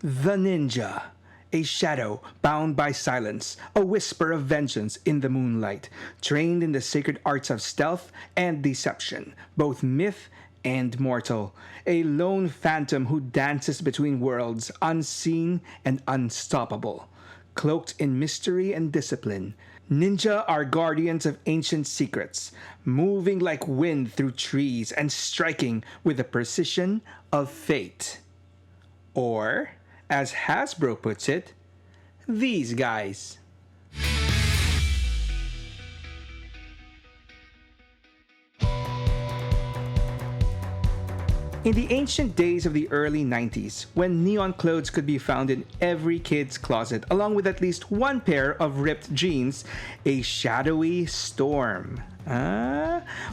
The Ninja. A shadow bound by silence, a whisper of vengeance in the moonlight, trained in the sacred arts of stealth and deception, both myth and mortal. A lone phantom who dances between worlds, unseen and unstoppable. Cloaked in mystery and discipline, ninja are guardians of ancient secrets, moving like wind through trees and striking with the precision of fate. Or, as Hasbro puts it, these guys. In the ancient days of the early 90s, when neon clothes could be found in every kid's closet, along with at least one pair of ripped jeans, a shadowy storm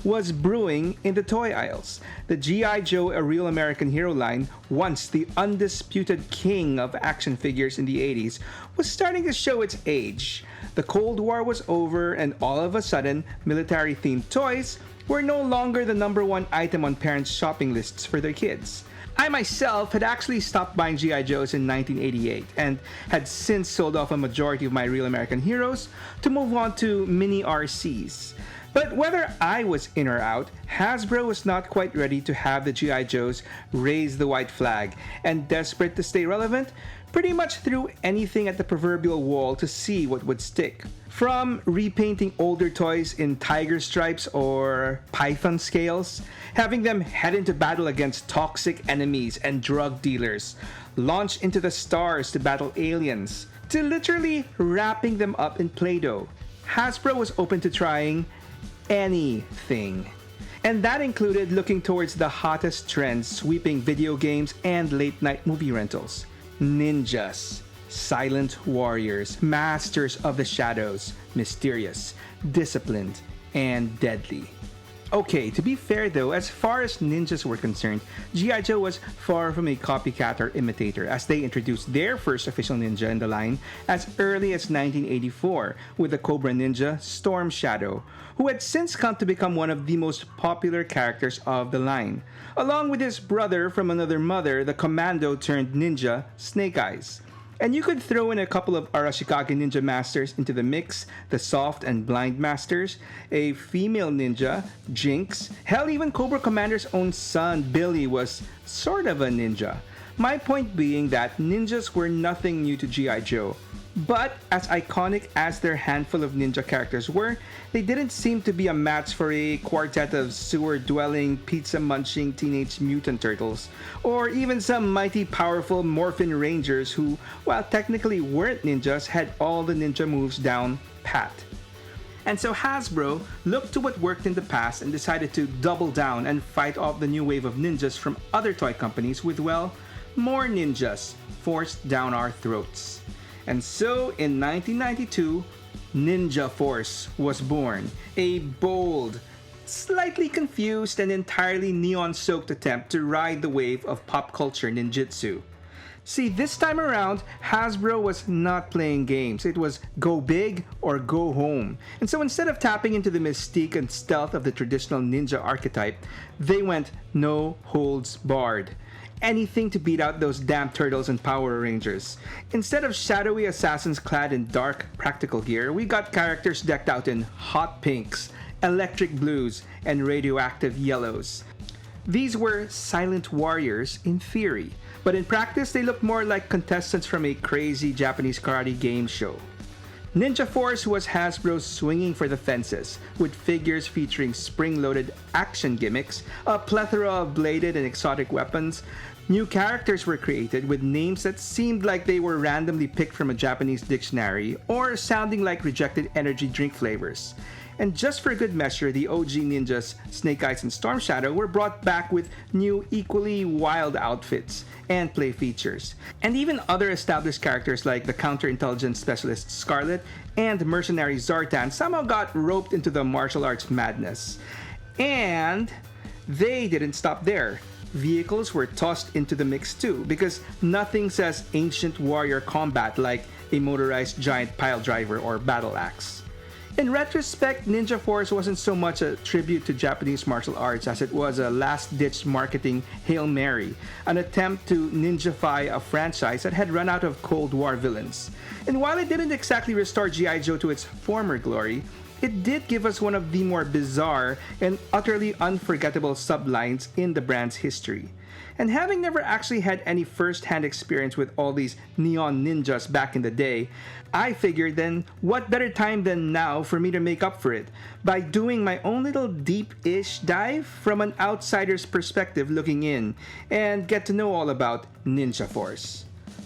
was brewing in the toy aisles. The G.I. Joe, a real American hero line, once the undisputed king of action figures in the 80s, was starting to show its age. The Cold War was over, and all of a sudden, military-themed toys were no longer the number one item on parents' shopping lists for their kids. I myself had actually stopped buying G.I. Joes in 1988 and had since sold off a majority of my Real American Heroes to move on to mini RCs. But whether I was in or out, Hasbro was not quite ready to have the G.I. Joes raise the white flag, and desperate to stay relevant, pretty much threw anything at the proverbial wall to see what would stick. From repainting older toys in tiger stripes or python scales, having them head into battle against toxic enemies and drug dealers, launch into the stars to battle aliens, to literally wrapping them up in Play-Doh, Hasbro was open to trying anything. And that included looking towards the hottest trends sweeping video games and late-night movie rentals. Ninjas. Silent warriors, masters of the shadows, mysterious, disciplined, and deadly. Okay, to be fair though, as far as ninjas were concerned, G.I. Joe was far from a copycat or imitator, as they introduced their first official ninja in the line as early as 1984 with the Cobra Ninja Storm Shadow, who had since come to become one of the most popular characters of the line, along with his brother from another mother, the commando turned ninja Snake Eyes. And you could throw in a couple of Arashikage ninja masters into the mix, the soft and blind masters, a female ninja, Jinx, hell even Cobra Commander's own son, Billy, was sort of a ninja. My point being that ninjas were nothing new to G.I. Joe. But as iconic as their handful of ninja characters were, they didn't seem to be a match for a quartet of sewer-dwelling, pizza-munching teenage mutant turtles, or even some mighty powerful Morphin Rangers who, while technically weren't ninjas, had all the ninja moves down pat. And so Hasbro looked to what worked in the past and decided to double down and fight off the new wave of ninjas from other toy companies with, well, more ninjas forced down our throats. And so, in 1992, Ninja Force was born, a bold, slightly confused, and entirely neon-soaked attempt to ride the wave of pop culture ninjutsu. See, this time around, Hasbro was not playing games. It was go big or go home. And so instead of tapping into the mystique and stealth of the traditional ninja archetype, they went no holds barred. Anything to beat out those damn turtles and Power Rangers. Instead of shadowy assassins clad in dark practical gear, we got characters decked out in hot pinks, electric blues, and radioactive yellows. These were silent warriors in theory, but in practice they looked more like contestants from a crazy Japanese karate game show. Ninja Force was Hasbro's swinging for the fences, with figures featuring spring-loaded action gimmicks, a plethora of bladed and exotic weapons. New characters were created with names that seemed like they were randomly picked from a Japanese dictionary or sounding like rejected energy drink flavors. And just for good measure, the OG ninjas Snake Eyes and Storm Shadow were brought back with new, equally wild outfits and play features. And even other established characters like the counterintelligence specialist Scarlet and mercenary Zartan somehow got roped into the martial arts madness. And they didn't stop there. Vehicles were tossed into the mix too, because nothing says ancient warrior combat like a motorized giant pile driver or battle axe. In retrospect, Ninja Force wasn't so much a tribute to Japanese martial arts as it was a last-ditch marketing Hail Mary, an attempt to ninjafy a franchise that had run out of Cold War villains. And while it didn't exactly restore G.I. Joe to its former glory, it did give us one of the more bizarre and utterly unforgettable sublines in the brand's history. And having never actually had any first-hand experience with all these neon ninjas back in the day, I figured then what better time than now for me to make up for it by doing my own little deep-ish dive from an outsider's perspective looking in and get to know all about Ninja Force.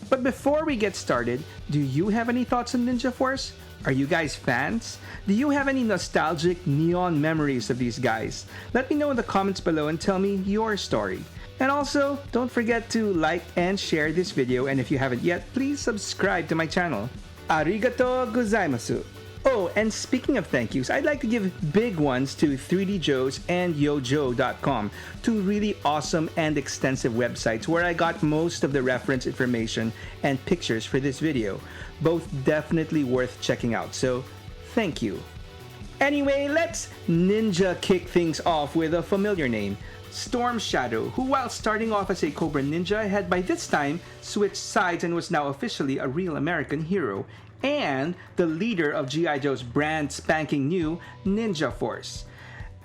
But before we get started, do you have any thoughts on Ninja Force? Are you guys fans? Do you have any nostalgic neon memories of these guys? Let me know in the comments below and tell me your story. And also, don't forget to like and share this video, and if you haven't yet, please subscribe to my channel. Arigato gozaimasu! Oh, and speaking of thank yous, I'd like to give big ones to 3D Joes and yojo.com, two really awesome and extensive websites where I got most of the reference information and pictures for this video. Both definitely worth checking out, so thank you. Anyway, let's ninja kick things off with a familiar name, Storm Shadow, who while starting off as a Cobra Ninja had by this time switched sides and was now officially a real American hero, and the leader of G.I. Joe's brand spanking new Ninja Force.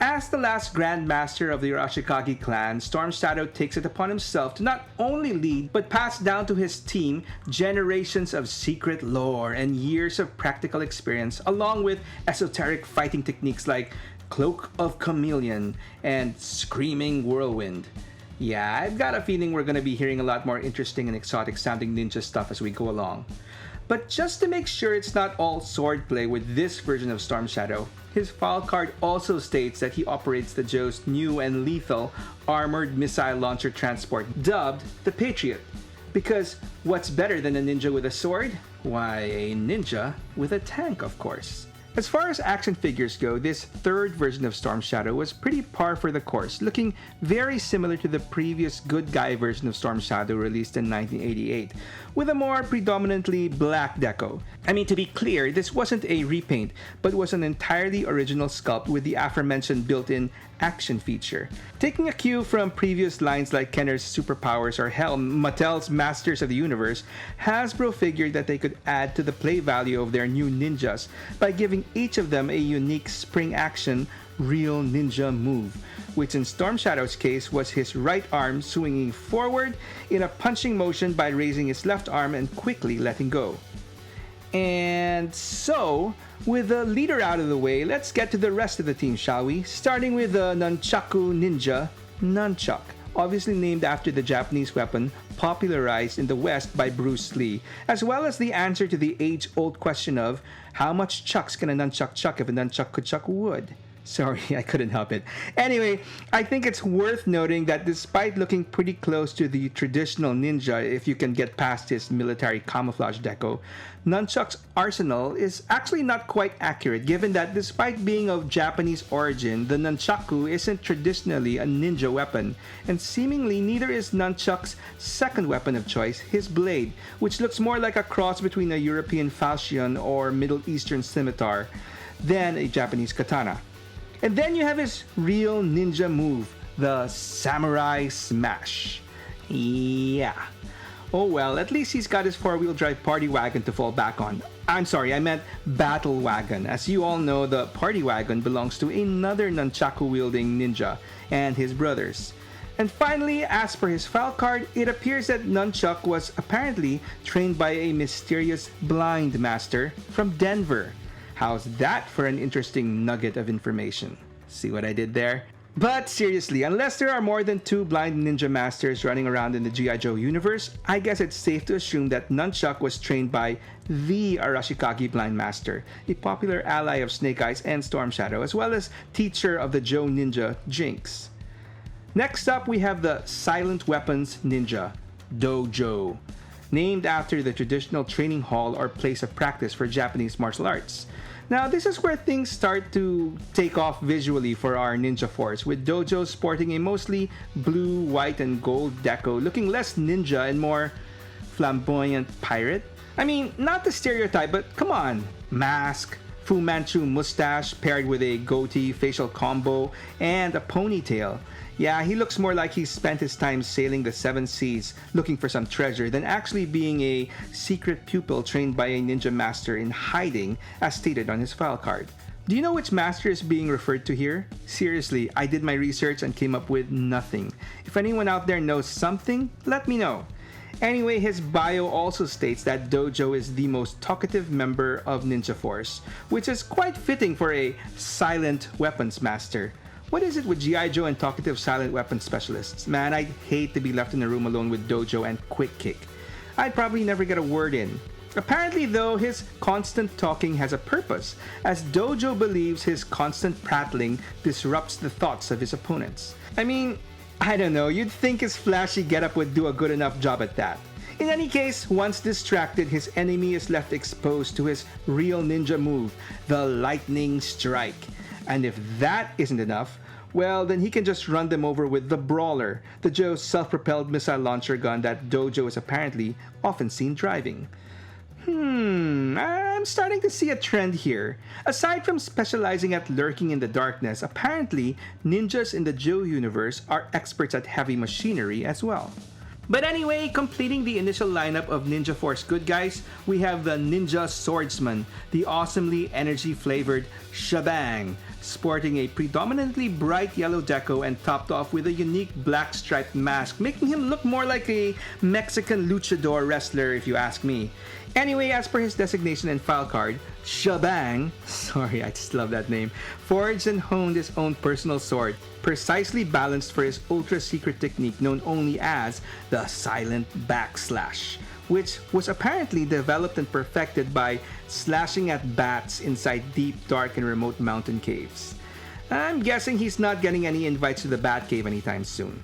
As the last Grand Master of the Arashikage clan, Storm Shadow takes it upon himself to not only lead but pass down to his team generations of secret lore and years of practical experience, along with esoteric fighting techniques like Cloak of Chameleon and Screaming Whirlwind. Yeah, I've got a feeling we're gonna be hearing a lot more interesting and exotic sounding ninja stuff as we go along. But just to make sure it's not all swordplay with this version of Storm Shadow, his file card also states that he operates the Joe's new and lethal armored missile launcher transport, dubbed the Patriot. Because what's better than a ninja with a sword? Why, a ninja with a tank, of course. As far as action figures go, this third version of Storm Shadow was pretty par for the course, looking very similar to the previous good guy version of Storm Shadow released in 1988, with a more predominantly black deco. I mean, to be clear, this wasn't a repaint, but was an entirely original sculpt with the aforementioned built-in action feature. Taking a cue from previous lines like Kenner's Superpowers or hell, Mattel's Masters of the Universe, Hasbro figured that they could add to the play value of their new ninjas by giving each of them a unique spring action real ninja move, which in Storm Shadow's case was his right arm swinging forward in a punching motion by raising his left arm and quickly letting go. And so, with the leader out of the way, let's get to the rest of the team, shall we? Starting with the Nunchaku ninja, Nunchuk, obviously named after the Japanese weapon popularized in the West by Bruce Lee, as well as the answer to the age-old question of how much chucks can a nunchuck chuck if a nunchuck could chuck wood? Sorry, I couldn't help it. Anyway, I think it's worth noting that despite looking pretty close to the traditional ninja, if you can get past his military camouflage deco, Nunchuk's arsenal is actually not quite accurate, given that despite being of Japanese origin, the nunchaku isn't traditionally a ninja weapon, and seemingly neither is Nunchuk's second weapon of choice, his blade, which looks more like a cross between a European falchion or Middle Eastern scimitar than a Japanese katana. And then you have his real ninja move, the Samurai Smash. Yeah. Oh well, at least he's got his four-wheel drive party wagon to fall back on. I'm sorry, I meant battle wagon. As you all know, the party wagon belongs to another nunchaku-wielding ninja and his brothers. And finally, as per his file card, it appears that Nunchuk was apparently trained by a mysterious blind master from Denver. How's that for an interesting nugget of information? See what I did there? But seriously, unless there are more than two blind ninja masters running around in the G.I. Joe universe, I guess it's safe to assume that Nunchuk was trained by the Arashikage Blind Master, a popular ally of Snake Eyes and Storm Shadow, as well as teacher of the Joe Ninja, Jinx. Next up, we have the Silent Weapons Ninja, Dojo, named after the traditional training hall or place of practice for Japanese martial arts. Now, this is where things start to take off visually for our Ninja Force, with Dojo sporting a mostly blue, white, and gold deco, looking less ninja and more flamboyant pirate. I mean, not the stereotype, but come on, mask, Fu Manchu mustache paired with a goatee facial combo and a ponytail. Yeah, he looks more like he spent his time sailing the seven seas looking for some treasure than actually being a secret pupil trained by a ninja master in hiding, as stated on his file card. Do you know which master is being referred to here? Seriously, I did my research and came up with nothing. If anyone out there knows something, let me know. Anyway, his bio also states that Dojo is the most talkative member of Ninja Force, which is quite fitting for a silent weapons master. What is it with G.I. Joe and talkative silent weapons specialists? Man, I'd hate to be left in a room alone with Dojo and Quick Kick. I'd probably never get a word in. Apparently though, his constant talking has a purpose, as Dojo believes his constant prattling disrupts the thoughts of his opponents. I mean, I don't know, you'd think his flashy getup would do a good enough job at that. In any case, once distracted, his enemy is left exposed to his real ninja move, the lightning strike. And if that isn't enough, well, then he can just run them over with the Brawler, the Joe's self-propelled missile launcher gun that Dojo is apparently often seen driving. I'm starting to see a trend here. Aside from specializing at lurking in the darkness, apparently ninjas in the Joe universe are experts at heavy machinery as well. But anyway, completing the initial lineup of Ninja Force good guys, we have the Ninja Swordsman, the awesomely energy-flavored Shebang, sporting a predominantly bright yellow deco and topped off with a unique black striped mask, making him look more like a Mexican luchador wrestler if you ask me. Anyway, as per his designation and file card, Shebang, sorry, I just love that name, forged and honed his own personal sword, precisely balanced for his ultra-secret technique known only as the Silent Backslash, which was apparently developed and perfected by slashing at bats inside deep, dark, and remote mountain caves. I'm guessing he's not getting any invites to the Bat Cave anytime soon.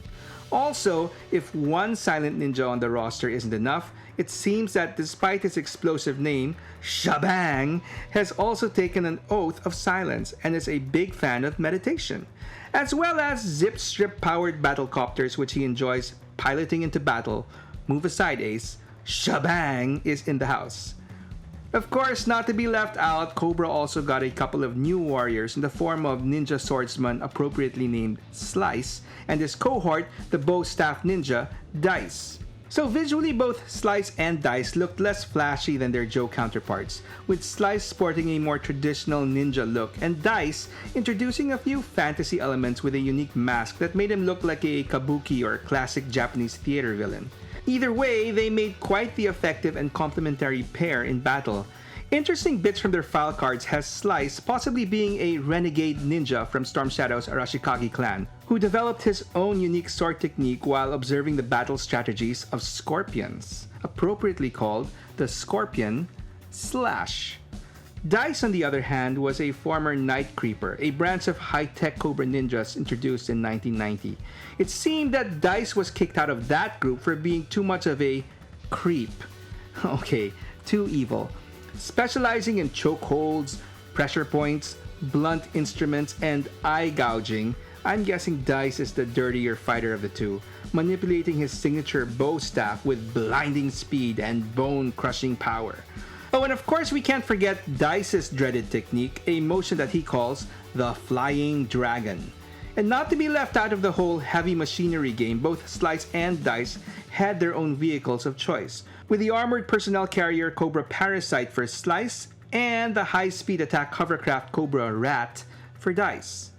Also, if one silent ninja on the roster isn't enough, it seems that despite his explosive name, Shebang has also taken an oath of silence and is a big fan of meditation, as well as zip strip powered battlecopters which he enjoys piloting into battle. Move aside, Ace. Shebang is in the house. Of course, not to be left out, Cobra also got a couple of new warriors in the form of Ninja Swordsman appropriately named Slice and his cohort, the Bow Staff Ninja, Dice. So visually, both Slice and Dice looked less flashy than their Joe counterparts, with Slice sporting a more traditional ninja look and Dice introducing a few fantasy elements with a unique mask that made him look like a kabuki or classic Japanese theater villain. Either way, they made quite the effective and complementary pair in battle. Interesting bits from their file cards has Slice possibly being a renegade ninja from Storm Shadow's Arashikage clan, who developed his own unique sword technique while observing the battle strategies of scorpions, appropriately called the Scorpion Slash. Dice, on the other hand, was a former Night Creeper, a branch of high-tech Cobra ninjas introduced in 1990. It seemed that Dice was kicked out of that group for being too much of a creep. Okay, too evil. Specializing in chokeholds, pressure points, blunt instruments, and eye gouging, I'm guessing Dice is the dirtier fighter of the two, manipulating his signature bow staff with blinding speed and bone-crushing power. Oh, and of course we can't forget Dice's dreaded technique, a motion that he calls the Flying Dragon. And not to be left out of the whole heavy machinery game, both Slice and Dice had their own vehicles of choice, with the armored personnel carrier Cobra Parasite for Slice and the high-speed attack hovercraft Cobra Rat for Dice.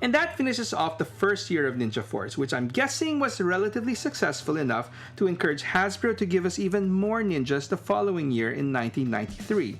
And that finishes off the first year of Ninja Force, which I'm guessing was relatively successful enough to encourage Hasbro to give us even more ninjas the following year in 1993.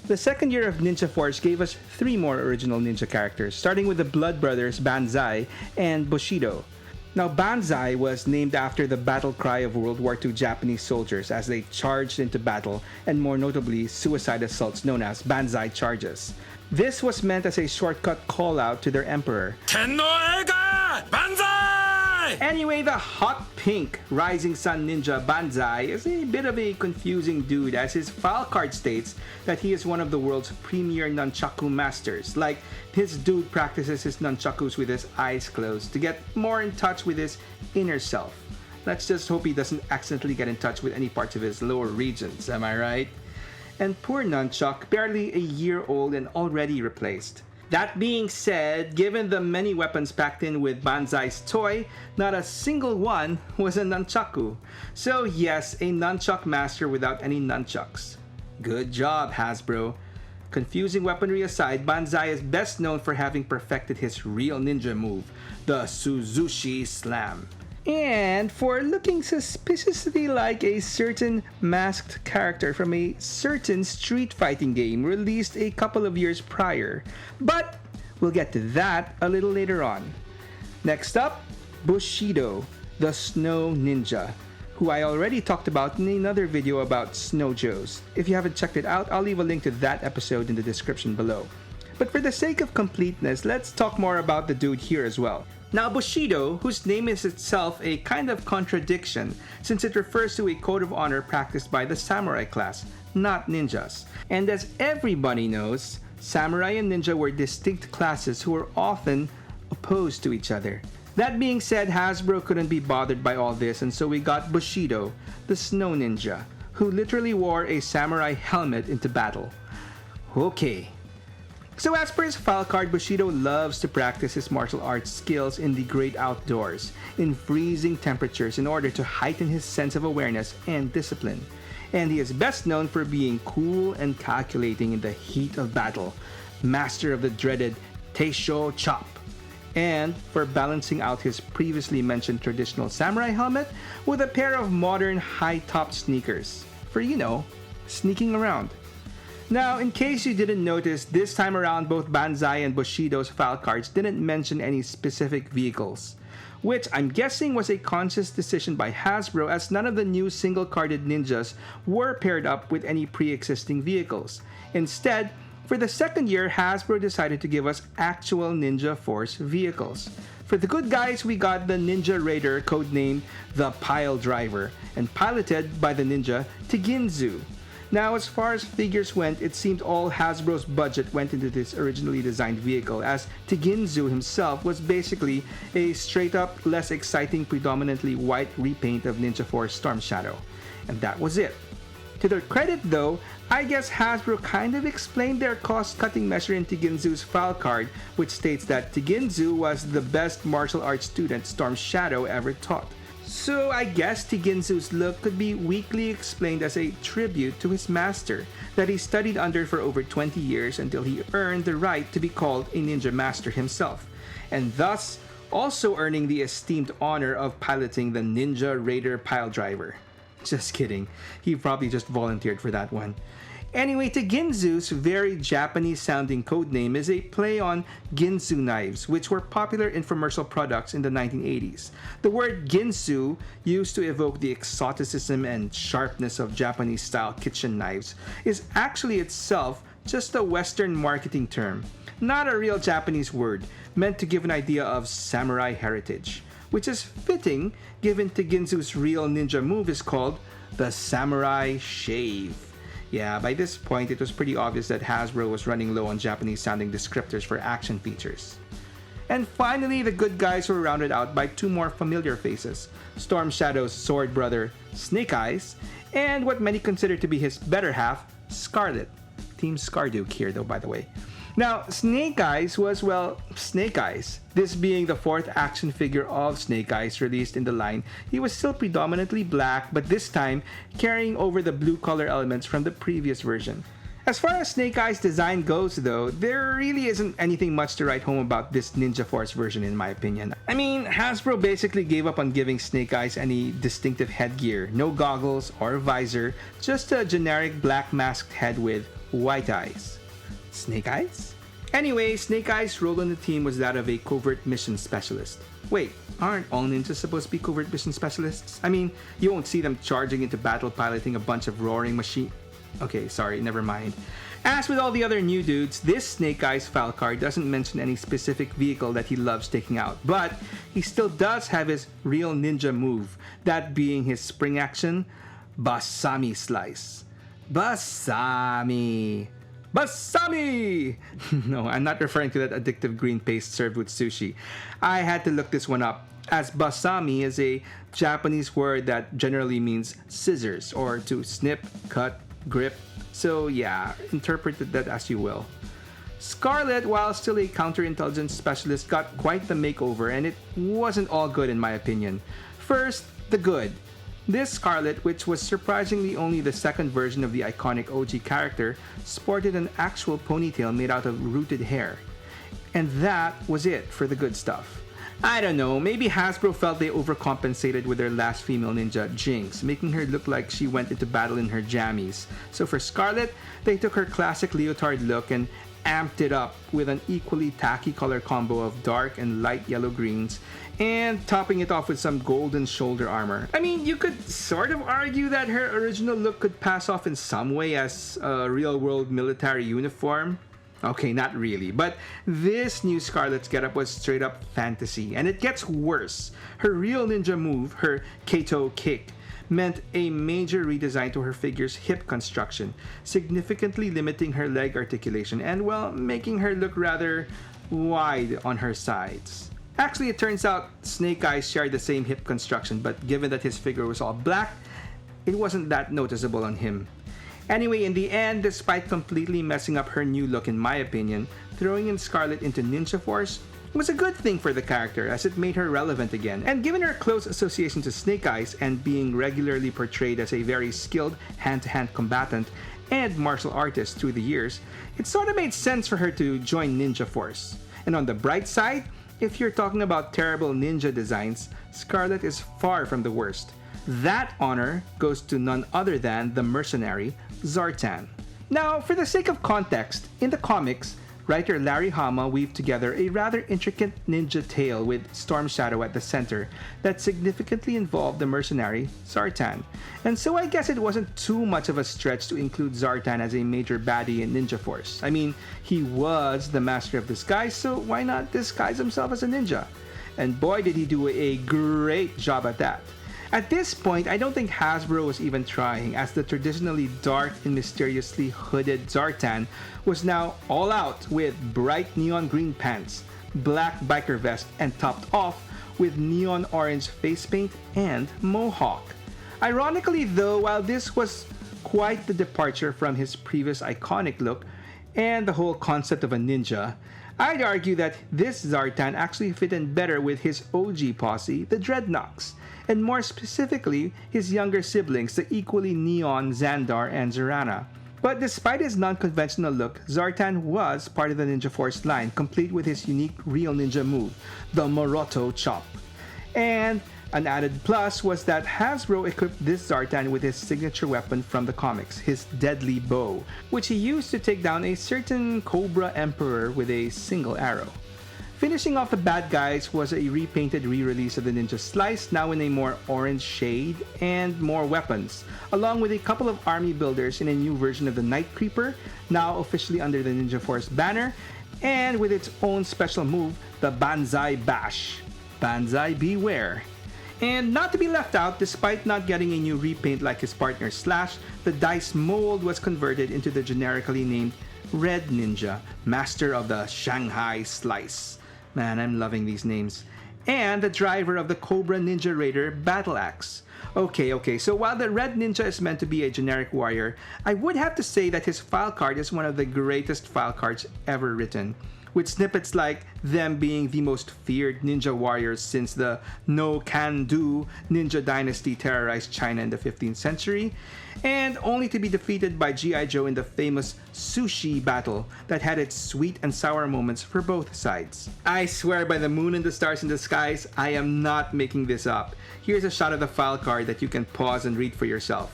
The second year of Ninja Force gave us 3 more original ninja characters, starting with the Blood Brothers Banzai and Bushido. Now, Banzai was named after the battle cry of World War II Japanese soldiers as they charged into battle, and more notably, suicide assaults known as Banzai charges. This was meant as a shortcut call-out to their emperor. Tennoega Banzai! Anyway, the hot pink Rising Sun Ninja Banzai is a bit of a confusing dude, as his file card states that he is one of the world's premier nunchaku masters. Like, his dude practices his nunchakus with his eyes closed to get more in touch with his inner self. Let's just hope he doesn't accidentally get in touch with any parts of his lower regions, am I right? and poor Nunchuk, barely a year old and already replaced. That being said, given the many weapons packed in with Banzai's toy, not a single one was a nunchaku. So yes, a nunchuck master without any nunchucks. Good job, Hasbro. Confusing weaponry aside, Banzai is best known for having perfected his real ninja move, the Suzushi Slam. And for looking suspiciously like a certain masked character from a certain street fighting game released a couple of years prior. But we'll get to that a little later on. Next up, Bushido, the Snow Ninja, who I already talked about in another video about Snow Joes. If you haven't checked it out, I'll leave a link to that episode in the description below. But for the sake of completeness, let's talk more about the dude here as well. Now Bushido, whose name is itself a kind of contradiction since it refers to a code of honor practiced by the samurai class, not ninjas. And as everybody knows, samurai and ninja were distinct classes who were often opposed to each other. That being said, Hasbro couldn't be bothered by all this, and so we got Bushido, the Snow Ninja, who literally wore a samurai helmet into battle. Okay. So as per his file card, Bushido loves to practice his martial arts skills in the great outdoors, in freezing temperatures in order to heighten his sense of awareness and discipline. And he is best known for being cool and calculating in the heat of battle, master of the dreaded Teisho Chop, and for balancing out his previously mentioned traditional samurai helmet with a pair of modern high-topped sneakers, for sneaking around. Now, in case you didn't notice, this time around both Banzai and Bushido's file cards didn't mention any specific vehicles, which I'm guessing was a conscious decision by Hasbro as none of the new single-carded ninjas were paired up with any pre-existing vehicles. Instead, for the second year, Hasbro decided to give us actual Ninja Force vehicles. For the good guys, we got the Ninja Raider, codenamed the Pile Driver, and piloted by the ninja Tiginzu. Now, as far as figures went, it seemed all Hasbro's budget went into this originally designed vehicle, as Tiginzu himself was basically a straight-up, less exciting, predominantly white repaint of Ninja Force Storm Shadow. And that was it. To their credit though, I guess Hasbro kind of explained their cost-cutting measure in Tiginzu's file card, which states that Tiginzu was the best martial arts student Storm Shadow ever taught. So I guess Tiginzu's look could be weakly explained as a tribute to his master that he studied under for over 20 years until he earned the right to be called a ninja master himself, and thus also earning the esteemed honor of piloting the Ninja Raider Pile Driver. Just kidding, he probably just volunteered for that one. Anyway, Tiginzu's very Japanese-sounding codename is a play on Ginsu knives, which were popular infomercial products in the 1980s. The word Ginsu, used to evoke the exoticism and sharpness of Japanese-style kitchen knives, is actually itself just a Western marketing term, not a real Japanese word, meant to give an idea of samurai heritage, which is fitting given Tiginzu's real ninja move is called the Samurai Shave. Yeah, by this point, it was pretty obvious that Hasbro was running low on Japanese-sounding descriptors for action features. And finally, the good guys were rounded out by two more familiar faces, Storm Shadow's sword brother, Snake Eyes, and what many consider to be his better half, Scarlet. Team Scarduke here, though, by the way. Now, Snake Eyes was, well, Snake Eyes. This being the fourth action figure of Snake Eyes released in the line, he was still predominantly black, but this time carrying over the blue color elements from the previous version. As far as Snake Eyes design goes though, there really isn't anything much to write home about this Ninja Force version in my opinion. I mean, Hasbro basically gave up on giving Snake Eyes any distinctive headgear, no goggles or visor, just a generic black masked head with white eyes. Snake Eyes? Anyway, Snake Eyes' role on the team was that of a covert mission specialist. Wait, aren't all ninjas supposed to be covert mission specialists? I mean, you won't see them charging into battle piloting a bunch of roaring machine... Okay, sorry, never mind. As with all the other new dudes, this Snake Eyes file card doesn't mention any specific vehicle that he loves taking out, but he still does have his real ninja move, that being his spring action, Basami Slice. Basami! Basami! No, I'm not referring to that addictive green paste served with sushi. I had to look this one up, as basami is a Japanese word that generally means scissors, or to snip, cut, grip. So yeah, interpret that as you will. Scarlet, while still a counterintelligence specialist, got quite the makeover, and it wasn't all good in my opinion. First, the good. This Scarlet, which was surprisingly only the second version of the iconic OG character, sported an actual ponytail made out of rooted hair. And that was it for the good stuff. I don't know, maybe Hasbro felt they overcompensated with their last female ninja, Jinx, making her look like she went into battle in her jammies. So for Scarlet, they took her classic leotard look and amped it up with an equally tacky color combo of dark and light yellow greens, and topping it off with some golden shoulder armor. I mean, you could sort of argue that her original look could pass off in some way as a real-world military uniform. Okay, not really, but this new Scarlet's getup was straight up fantasy, and it gets worse. Her real ninja move, her Kato kick, meant a major redesign to her figure's hip construction, significantly limiting her leg articulation and, well, making her look rather wide on her sides. Actually, it turns out Snake Eyes shared the same hip construction, but given that his figure was all black, it wasn't that noticeable on him. Anyway, in the end, despite completely messing up her new look in my opinion, throwing in Scarlet into Ninja Force was a good thing for the character as it made her relevant again. And given her close association to Snake Eyes and being regularly portrayed as a very skilled hand-to-hand combatant and martial artist through the years, it sort of made sense for her to join Ninja Force. And on the bright side, if you're talking about terrible ninja designs, Scarlet is far from the worst. That honor goes to none other than the mercenary, Zartan. Now, for the sake of context, in the comics, writer Larry Hama weaved together a rather intricate ninja tale with Storm Shadow at the center that significantly involved the mercenary, Zartan. And so I guess it wasn't too much of a stretch to include Zartan as a major baddie in Ninja Force. I mean, he was the master of disguise, so why not disguise himself as a ninja? And boy did he do a great job at that. At this point, I don't think Hasbro was even trying, as the traditionally dark and mysteriously hooded Zartan was now all out with bright neon green pants, black biker vest, and topped off with neon orange face paint and mohawk. Ironically though, while this was quite the departure from his previous iconic look and the whole concept of a ninja, I'd argue that this Zartan actually fit in better with his OG posse, the Dreadnoks, and more specifically, his younger siblings, the equally neon Xandar and Zorana. But despite his non-conventional look, Zartan was part of the Ninja Force line, complete with his unique real ninja move, the Moroto Chop. And an added plus was that Hasbro equipped this Zartan with his signature weapon from the comics, his deadly bow, which he used to take down a certain Cobra Emperor with a single arrow. Finishing off the bad guys was a repainted re-release of the Ninja Slice, now in a more orange shade, and more weapons, along with a couple of army builders in a new version of the Night Creeper, now officially under the Ninja Force banner, and with its own special move, the Banzai Bash. Banzai beware. And not to be left out, despite not getting a new repaint like his partner Slash, the dice mold was converted into the generically named Red Ninja, master of the Shanghai Slice. Man, I'm loving these names. And the driver of the Cobra Ninja Raider Battle Axe. Okay, so while the Red Ninja is meant to be a generic warrior, I would have to say that his file card is one of the greatest file cards ever written, with snippets like them being the most feared ninja warriors since the No Can Do ninja dynasty terrorized China in the 15th century, and only to be defeated by G.I. Joe in the famous sushi battle that had its sweet and sour moments for both sides. I swear by the moon and the stars in the skies, I am not making this up. Here's a shot of the file card that you can pause and read for yourself.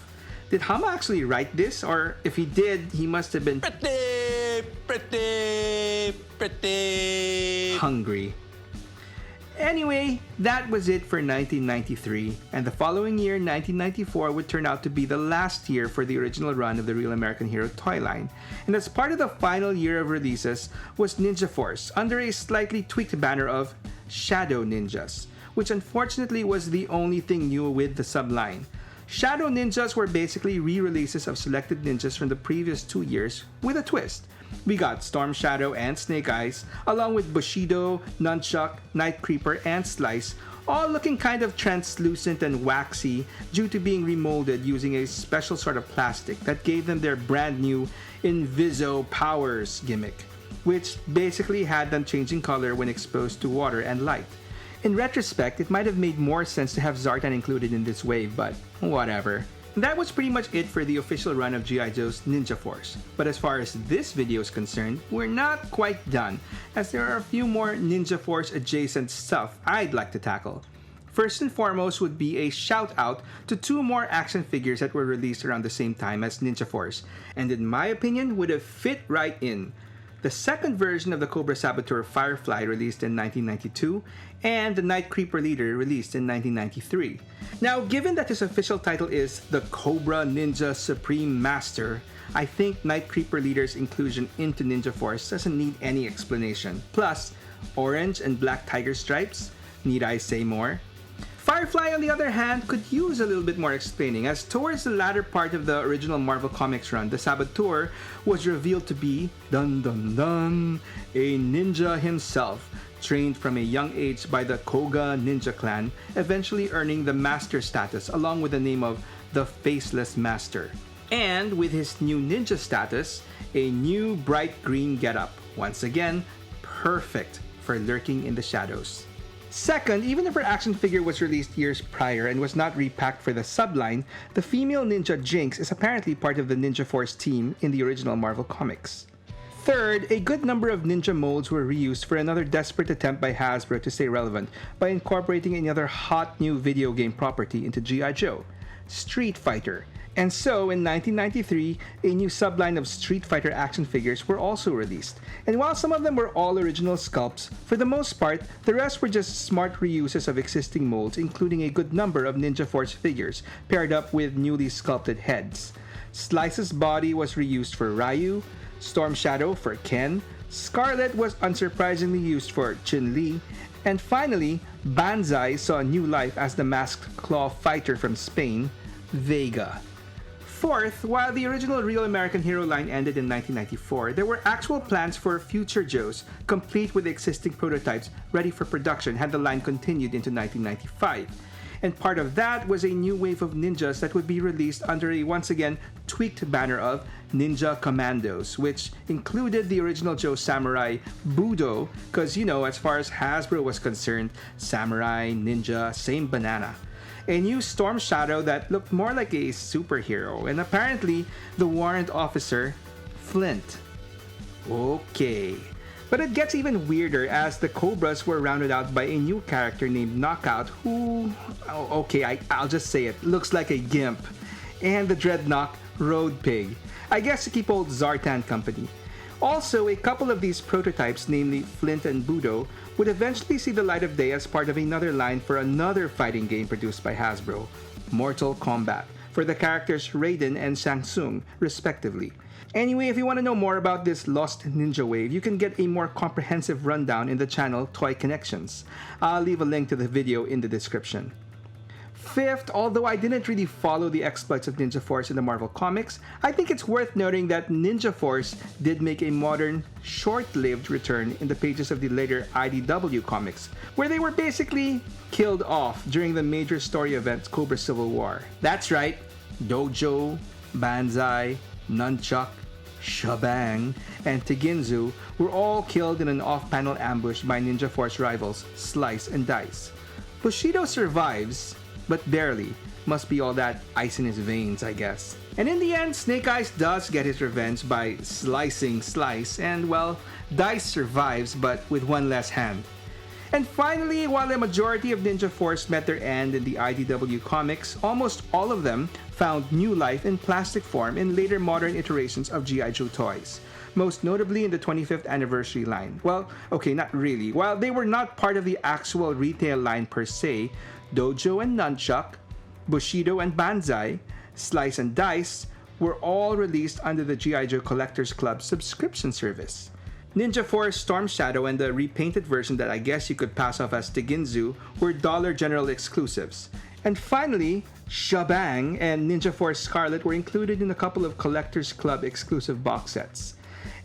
Did Hama actually write this? Or if he did, he must have been pretty hungry. Anyway, that was it for 1993, and the following year, 1994, would turn out to be the last year for the original run of the Real American Hero toy line. And as part of the final year of releases was Ninja Force, under a slightly tweaked banner of Shadow Ninjas, which unfortunately was the only thing new with the subline. Shadow Ninjas were basically re-releases of selected ninjas from the previous 2 years with a twist. We got Storm Shadow and Snake Eyes, along with Bushido, Nunchuk, Night Creeper, and Slice, all looking kind of translucent and waxy due to being remolded using a special sort of plastic that gave them their brand new Inviso Powers gimmick, which basically had them changing color when exposed to water and light. In retrospect, it might have made more sense to have Zartan included in this wave, but whatever. That was pretty much it for the official run of G.I. Joe's Ninja Force. But as far as this video is concerned, we're not quite done, as there are a few more Ninja Force adjacent stuff I'd like to tackle. First and foremost would be a shout out to two more action figures that were released around the same time as Ninja Force, and in my opinion would have fit right in. The second version of the Cobra Saboteur Firefly released in 1992, and the Night Creeper Leader released in 1993. Now, given that his official title is the Cobra Ninja Supreme Master, I think Night Creeper Leader's inclusion into Ninja Force doesn't need any explanation. Plus, orange and black tiger stripes? Need I say more? Firefly, on the other hand, could use a little bit more explaining, as towards the latter part of the original Marvel Comics run, the Saboteur was revealed to be, dun dun dun, a ninja himself, trained from a young age by the Koga Ninja Clan, eventually earning the Master status along with the name of the Faceless Master. And with his new ninja status, a new bright green getup, once again, perfect for lurking in the shadows. Second, even if her action figure was released years prior and was not repacked for the subline, the female ninja Jinx is apparently part of the Ninja Force team in the original Marvel Comics. Third, a good number of ninja molds were reused for another desperate attempt by Hasbro to stay relevant by incorporating another hot new video game property into G.I. Joe, Street Fighter. And so, in 1993, a new subline of Street Fighter action figures were also released. And while some of them were all original sculpts, for the most part, the rest were just smart reuses of existing molds, including a good number of Ninja Force figures paired up with newly sculpted heads. Slice's body was reused for Ryu, Storm Shadow for Ken, Scarlet was unsurprisingly used for Chun-Li, and finally, Banzai saw new life as the masked claw fighter from Spain, Vega. Fourth, while the original Real American Hero line ended in 1994, there were actual plans for future Joes, complete with existing prototypes ready for production had the line continued into 1995. And part of that was a new wave of ninjas that would be released under a once again tweaked banner of Ninja Commandos, which included the original Joe Samurai Budo, because as far as Hasbro was concerned, Samurai, Ninja, same banana. A new Storm Shadow that looked more like a superhero, and apparently the warrant officer, Flint. Okay. But it gets even weirder as the Cobras were rounded out by a new character named Knockout who, I'll just say it, looks like a gimp. And the Dreadnought Road Pig. I guess to keep old Zartan company. Also, a couple of these prototypes, namely Flint and Budo, would eventually see the light of day as part of another line for another fighting game produced by Hasbro, Mortal Kombat, for the characters Raiden and Shang Tsung, respectively. Anyway, if you want to know more about this lost ninja wave, you can get a more comprehensive rundown in the channel Toy Connections. I'll leave a link to the video in the description. Fifth, although I didn't really follow the exploits of Ninja Force in the Marvel Comics, I think it's worth noting that Ninja Force did make a modern, short-lived return in the pages of the later IDW comics, where they were basically killed off during the major story event Cobra Civil War. That's right, Dojo, Banzai, Nunchuk, Shabang, and Teginzu were all killed in an off-panel ambush by Ninja Force rivals Slice and Dice. Bushido survives, but barely. Must be all that ice in his veins, I guess. And in the end, Snake Eyes does get his revenge by slicing Slice, and well, Dice survives, but with one less hand. And finally, while the majority of Ninja Force met their end in the IDW comics, almost all of them found new life in plastic form in later modern iterations of G.I. Joe toys. Most notably in the 25th anniversary line. Well, okay, not really. While they were not part of the actual retail line per se, Dojo and Nunchuk, Bushido and Banzai, Slice and Dice were all released under the G.I. Joe Collectors Club subscription service. Ninja Force Storm Shadow and the repainted version that I guess you could pass off as Teginzu were Dollar General exclusives. And finally, Shabang and Ninja Force Scarlet were included in a couple of Collectors Club exclusive box sets.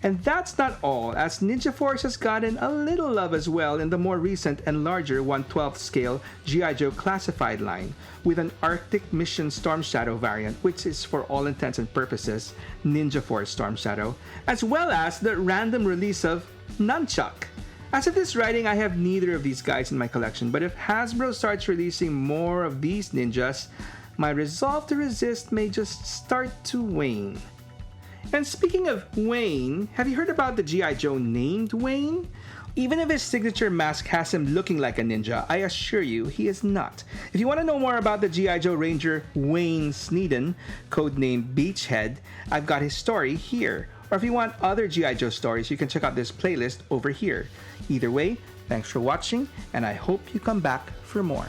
And that's not all, as Ninja Force has gotten a little love as well in the more recent and larger 1/12 scale G.I. Joe Classified line, with an Arctic Mission Storm Shadow variant, which is for all intents and purposes Ninja Force Storm Shadow, as well as the random release of Nunchuk. As of this writing, I have neither of these guys in my collection, but if Hasbro starts releasing more of these ninjas, my resolve to resist may just start to wane. And speaking of Wayne, have you heard about the G.I. Joe named Wayne? Even if his signature mask has him looking like a ninja, I assure you he is not. If you want to know more about the G.I. Joe Ranger Wayne Sneeden, codenamed Beachhead, I've got his story here. Or if you want other G.I. Joe stories, you can check out this playlist over here. Either way, thanks for watching, and I hope you come back for more.